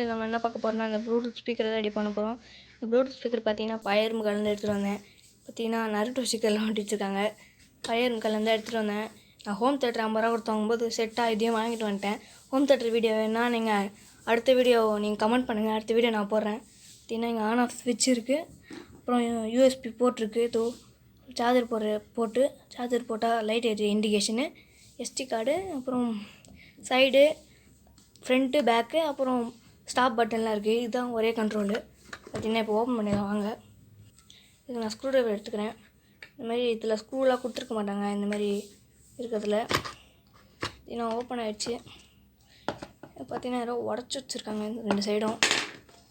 வீடியோவில் நம்ம என்ன பார்க்க போகிறோம்னா அந்த ப்ளூடூத் ஸ்பீக்கரை ரெடி பண்ண போகிறோம். இந்த ப்ளூடூத் ஸ்பீக்கர் பார்த்தீங்கன்னா பயரும் கலந்து எடுத்துகிட்டு வந்தேன். பார்த்தீங்கன்னா நருட்டோ ஸ்டிக்கர்லாம் ஒட்டிச்சுருக்காங்க. பயரும் கலந்து எடுத்துகிட்டு வந்தேன். நான் ஹோம் தேட்டர் 50 ரூபா கொடுத்து வாங்கும்போது செட்டாக இதையும் வாங்கிட்டு வந்துட்டேன். ஹோம் தேட்டர் வீடியோ வேணால் நீங்கள் அடுத்த வீடியோ நீங்கள் கமெண்ட் பண்ணுங்கள், அடுத்த வீடியோ நான் போடுறேன். பார்த்தீங்கன்னா இங்கே ஆன் ஆஃப் ஸ்விட்ச் இருக்குது, அப்புறம் யூஎஸ்பி போட்டிருக்கு, சார்ஜர் சார்ஜர் போட்டால் லைட் எரியுது இண்டிகேஷனு, எஸ்டி கார்டு, அப்புறம் சைடு ஃப்ரண்ட்டு பேக்கு, அப்புறம் ஸ்டாப் பட்டன்லாம் இருக்குது. இதுதான் ஒரே கண்ட்ரோலு. பார்த்தீங்கன்னா இப்போ ஓப்பன் பண்ணிடலாம் வாங்க. இது நான் ஸ்க்ரூ ட்ரைவர் எடுத்துக்கிறேன். இந்தமாதிரி இதில் ஸ்க்ரூலாம் கொடுத்துருக்க மாட்டாங்க, இந்தமாதிரி இருக்கிறதுல. இது ஓப்பன் ஆகிடுச்சு. பார்த்தீங்கன்னா யாரோ உடச்சி வச்சுருக்காங்க, இந்த 2 சைடும்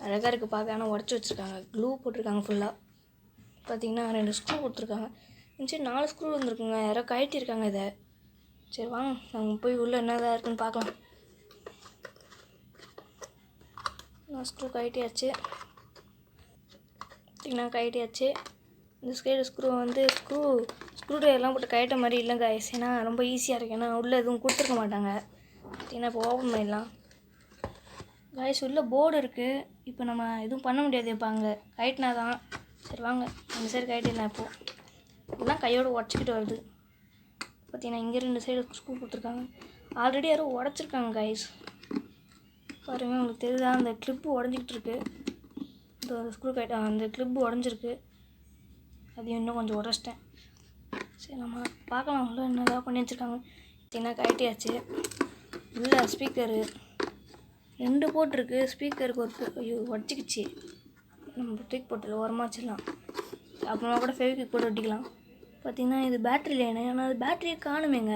அழகாக இருக்குது பார்க்க. ஆனால் உடச்சி வச்சுருக்காங்க, க்ளூ போட்டிருக்காங்க ஃபுல்லாக. பார்த்தீங்கன்னா 2 ஸ்க்ரூ கொடுத்துருக்காங்க. சரி 4 ஸ்க்ரூ வந்துருக்குங்க, யாரோ கழட்டியிருக்காங்க இதை. சரி வாங்க நம்ம போய் உள்ளே என்னதான் இருக்குன்னு பார்க்கலாம். நான் ஸ்க்ரூ கழட்டியாச்சு. பார்த்தீங்கன்னா கழட்டியாச்சு. இந்த சைடு ஸ்க்ரூ வந்து ஸ்க்ரூ ட்ரைவர்லாம் போட்டு கழட்ட மாதிரி இல்லைங்க. ஏன்னா ரொம்ப ஈஸியாக இருக்குது, ஏன்னா உள்ளே எதுவும் கொடுத்துருக்க மாட்டாங்க. பார்த்தீங்கன்னா இப்போ ஓப்பன் பண்ணிடலாம். காய்ஸ் உள்ளே போர்டு இருக்குது. இப்போ நம்ம எதுவும் பண்ண முடியாது, இப்போ அங்கே கழட்டினா தான். சரி வாங்க அந்த சைடு கழட்டிடலாம். இப்போது இதெல்லாம் கையோடு உடச்சிக்கிட்டு வருது. பார்த்தீங்கன்னா இங்கே 2 சைடு ஸ்க்ரூ கொடுத்துருக்காங்க. ஆல்ரெடி யாரும் உடச்சிருக்காங்க காய்ஸ், பாருங்கள் உங்களுக்கு தெரியுதா? அந்த கிளிப்பு உடஞ்சிக்கிட்டு இருக்குது. இந்த ஸ்க்ரூ அந்த கிளிப்பு உடஞ்சிருக்கு, அது இன்னும் கொஞ்சம் உடச்சிட்டேன். சரி நம்ம பார்க்கலாம் உள்ள என்னதான் பண்ணி வச்சுருக்காங்க. பார்த்தீங்கன்னா கழட்டியாச்சு. உள்ள ஸ்பீக்கரு 2 போட்டிருக்கு. ஸ்பீக்கருக்கு ஐயோ உடச்சிக்கிச்சு. நம்ம தூக்கி போட்டு ஓரமாக வச்சிடலாம், அப்புறமா கூட ஃபெவிக்விக் போட்டு ஒட்டிக்கலாம். பார்த்திங்கன்னா இது பேட்ரி லைனு, ஆனால் அது பேட்டரியே காணுமேங்க.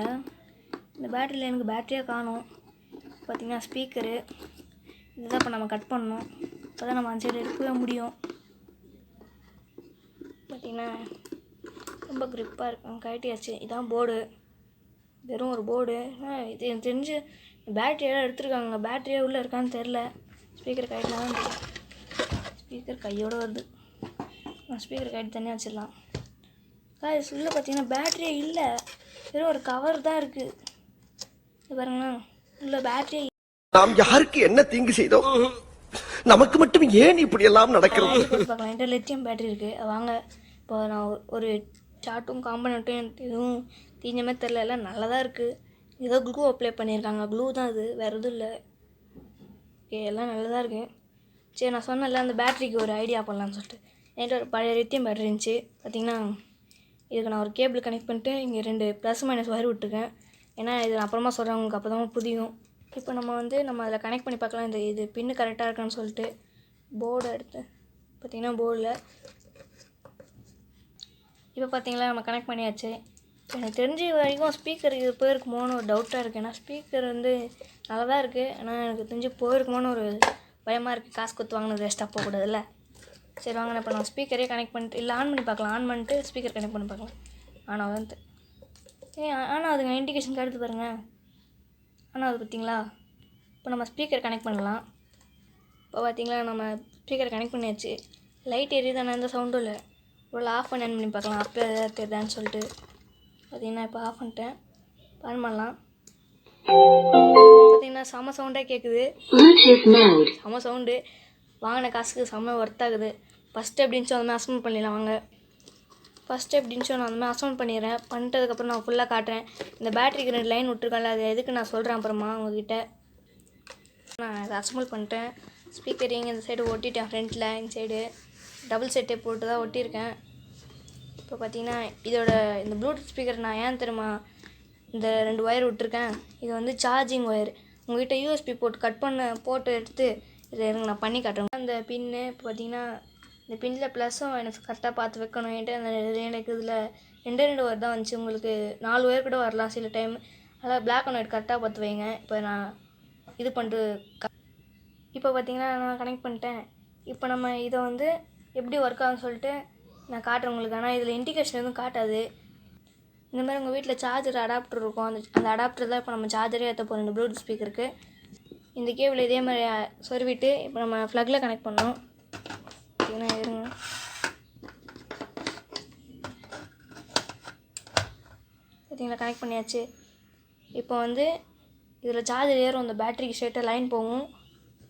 இந்த பேட்ரி லைனுக்கு பேட்டரியாக காணும். பார்த்திங்கன்னா ஸ்பீக்கரு இதுதான் இப்போ நம்ம கட் பண்ணணும், அப்போ தான் நம்ம அந்த சைடு எடுக்கவே முடியும். பார்த்திங்கன்னா ரொம்ப க்ரிப்பாக இருக்கும். கழட்டியாச்சு. இதான் போர்டு, வெறும் ஒரு போர்டு. இது எனக்கு தெரிஞ்சு பேட்டரியெல்லாம் எடுத்துருக்காங்க, பேட்டரியே உள்ளே இருக்கான்னு தெரில. ஸ்பீக்கர் கழட்டினா தான் தெரியும். ஸ்பீக்கர் கையோடு வருது. ஸ்பீக்கர் கழட்டி தனியாக வச்சிடலாம். காய்ஸ் உள்ளே பார்த்தீங்கன்னா பேட்டரியே இல்லை, வெறும் ஒரு கவர் தான் இருக்குது. இது பாருங்கண்ணா, உள்ள பேட்டரியே. நாம் யாருக்கு என்ன தீங்கு செய்தோம், நமக்கு மட்டும் ஏன் இப்படி எல்லாம் நடக்கிறது? பார்க்கலாம். என்கிட்ட லித்தியம் பேட்டரி இருக்குது. வாங்க இப்போ நான் ஒரு சார்ட்டும் காம்பனண்ட்டும் எனக்கு எதுவும் தீஞ்ச மாதிரி தெரில, எல்லாம் நல்லா தான் இருக்குது. ஏதோ க்ளூ அப்ளை பண்ணியிருக்காங்க, க்ளூ தான் அது, வேறு எதுவும் இல்லை. ஓகே எல்லாம் நல்லா தான் இருக்குது. சரி நான் சொன்னேன்ல அந்த பேட்டரிக்கு ஒரு ஐடியா பண்ணலான்னு சொல்லிட்டு, என்கிட்ட ஒரு பழைய லித்தியம் பேட்டரி இருந்துச்சு. பார்த்திங்கன்னா இதுக்கு நான் ஒரு கேபிள் கனெக்ட் பண்ணிட்டு இங்கே 2 +- வயர் விட்டுருக்கேன். ஏன்னா இது நான் அப்புறமா சொல்கிறேன், உங்களுக்கு அப்போ தான் புரியும். இப்போ நம்ம அதில் கனெக்ட் பண்ணி பார்க்கலாம், இது பின்னு கரெக்டாக இருக்கான்னு சொல்லிட்டு. போர்டு எடுத்து பார்த்திங்கன்னா போர்டில் இப்போ பார்த்திங்களா நம்ம கனெக்ட் பண்ணியாச்சு. எனக்கு தெரிஞ்ச வரைக்கும் ஸ்பீக்கர் இது போயிருக்குமோன்னு ஒரு டவுட்டாக இருக்குது. ஏன்னா ஸ்பீக்கர் நல்லா தான் இருக்குது, ஆனால் எனக்கு தெரிஞ்சு போயிருக்குமோன்னு ஒரு பயமாக இருக்குது. காசு கொடுத்து வாங்கினது வேஸ்ட்டாக போகக்கூடாதுல்ல. சரி வாங்க இப்போ நம்ம ஸ்பீக்கரே கனெக்ட் பண்ணிட்டு இல்லை ஆன் பண்ணி பார்க்கலாம். ஆன் பண்ணிட்டு ஸ்பீக்கர் கனெக்ட் பண்ணி பார்க்கலாம். ஆனால் வந்து ஆனால் அதுங்க இண்டிகேஷன் எடுத்து பாருங்கள். ஆனால் அது பார்த்திங்களா. இப்போ நம்ம ஸ்பீக்கர் கனெக்ட் பண்ணலாம். இப்போ பார்த்திங்களா நம்ம ஸ்பீக்கர் கனெக்ட் பண்ணியாச்சு. லைட் எரியுதானே, எந்த சவுண்டும் இல்லை. ஒரு ஆஃப் பண்ணி ஆன் பண்ணி பார்க்கலாம், அப்போ எதாவது தெரியுதான்னு சொல்லிட்டு. பார்த்திங்கன்னா இப்போ ஆஃப் பண்ணிட்டேன், ஆன் பண்ணலாம். பார்த்திங்கன்னா செம்ம சவுண்டாக கேட்குது, செம்ம சவுண்டு. வாங்கின காசுக்கு செம்ம ஒர்த்தாகுது. ஃபஸ்ட்டு எப்படின்னு அந்த மாதிரி அசௌண்ட் பண்ணிடலாம் வாங்க. ஃபஸ்ட்டு எப்படின்னு நான் அந்த மாதிரி அசௌண்ட் பண்ணிடுறேன். பண்ணிட்டதுக்கப்புறம் நான் ஃபுல்லாக காட்டுறேன். இந்த பேட்டரிக்கு 2 லைன் விட்டுருக்கேன்ல, அது எதுக்கு நான் சொல்கிறேன் அப்புறமா உங்ககிட்ட. நான் அதை அசம்பிள் பண்ணிட்டேன். ஸ்பீக்கர் இங்கே இந்த சைடு ஒட்டிட்டேன், ஃப்ரண்ட்டில் இந்த சைடு டபுள் செட்டே போட்டு தான் ஒட்டியிருக்கேன். இப்போ பார்த்தீங்கன்னா இந்த ப்ளூடூத் ஸ்பீக்கர் நான் ஏன் தெரியுமா இந்த 2 ஒயர் விட்டுருக்கேன். இது சார்ஜிங் ஒயர். உங்கள்கிட்ட யூஎஸ்பி போட்டு எடுத்து இதை எனக்கு நான் பண்ணி காட்டுறேன். அந்த பின்னு இப்போ பார்த்தீங்கன்னா இந்த பின்னில் ப்ளஸ்ஸும் எனக்கு கரெக்டாக பார்த்து வைக்கணும். எனக்கு இதில் 2 ஒயர் தான் வந்துச்சு. உங்களுக்கு 4 ஒயர் கூட வரலாம் சில டைம். அதான் பிளாக் அண்ட் ஒயிட் கரெக்டாக பார்த்து வைங்க. இப்போ நான் இது பண்ணிட்டு இப்போ பார்த்தீங்கன்னா நான் கனெக்ட் பண்ணிட்டேன். இப்போ நம்ம இதை எப்படி ஒர்க் ஆகுன்னு சொல்லிட்டு நான் காட்டுறேன் உங்களுக்கு. ஆனால் இதில் இண்டிகேஷன் எதுவும் காட்டாது. இந்த மாதிரி உங்கள் வீட்டில் சார்ஜர் அடாப்டர் இருக்கும், அந்த அடாப்டர் தான் இப்போ நம்ம சார்ஜரே ஏற்ற போகிறோம் இந்த ப்ளூடூத் ஸ்பீக்கருக்கு. இந்த கேபிள் இதே மாதிரி சொருவிட்டு இப்போ நம்ம ப்ளக்கில் கனெக்ட் பண்ணோம். பார்த்தீங்கன்னா இருங்க, பார்த்தீங்களா கனெக்ட் பண்ணியாச்சு. இப்போ இதில் சார்ஜர் ஏறும், இந்த பேட்டரிக்கு ஸ்ட்ரெயிட்டாக லைன் போகும்.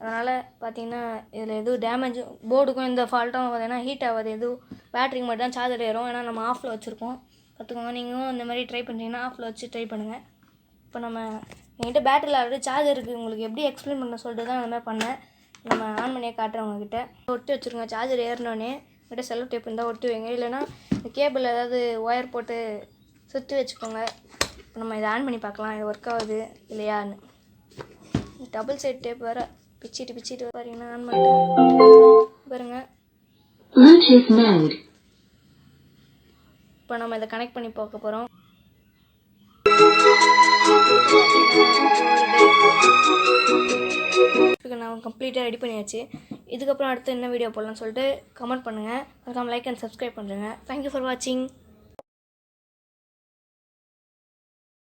அதனால் பார்த்தீங்கன்னா இதில் எதுவும் டேமேஜ் போர்டுக்கும் இந்த ஃபால்ட்டும் பார்த்தீங்கன்னா ஹீட் ஆகாது. எதுவும் பேட்டரிக்கு மட்டும் தான் சார்ஜர் ஏறும். ஏன்னா நம்ம ஆஃபில் வச்சுருக்கோம். பார்த்துக்கோங்க, நீங்களும் இந்த மாதிரி ட்ரை பண்ணுறீங்கன்னா ஆஃபில் வச்சு ட்ரை பண்ணுங்கள். இப்போ நம்ம என்கிட்ட பேட்டரியில் ஆல்ரெடி சார்ஜர் இருக்குது. உங்களுக்கு எப்படி எக்ஸ்பிளைன் பண்ண சொல்லிட்டு தான் அந்த மாதிரி பண்ணேன். நம்ம ஆன் பண்ணியே காட்டுறேன் உங்ககிட்ட. ஒட்டி வச்சுருங்க. சார்ஜர் ஏறினோடனே கிட்ட செல்லோ டேப் இருந்தால் ஒட்டி வைங்க. இல்லைனா இந்த கேபிள் ஏதாவது ஒயர் போட்டு சுற்றி வச்சுக்கோங்க. இப்போ நம்ம இதை ஆன் பண்ணி பார்க்கலாம், இது ஒர்க் ஆகுது இல்லையான்னு. டபுள் சைட் டேப் வேறு பிச்சிட்டு பாருங்கன்னா ஆன் பண்ணிட்டு பாருங்க. இப்போ நம்ம இதை கனெக்ட் பண்ணி பார்க்க போகிறோம். நான் கம்ப்ளீட்டாக ரெடி பண்ணியாச்சு. இதுக்கப்புறம் அடுத்து என்ன வீடியோ போடலாம்னு சொல்லிட்டு கமெண்ட் பண்ணுங்கள். மறக்காம லைக் அண்ட் சப்ஸ்கிரைப் பண்ணுறேங்க. தேங்க்யூ ஃபார் வாட்சிங்.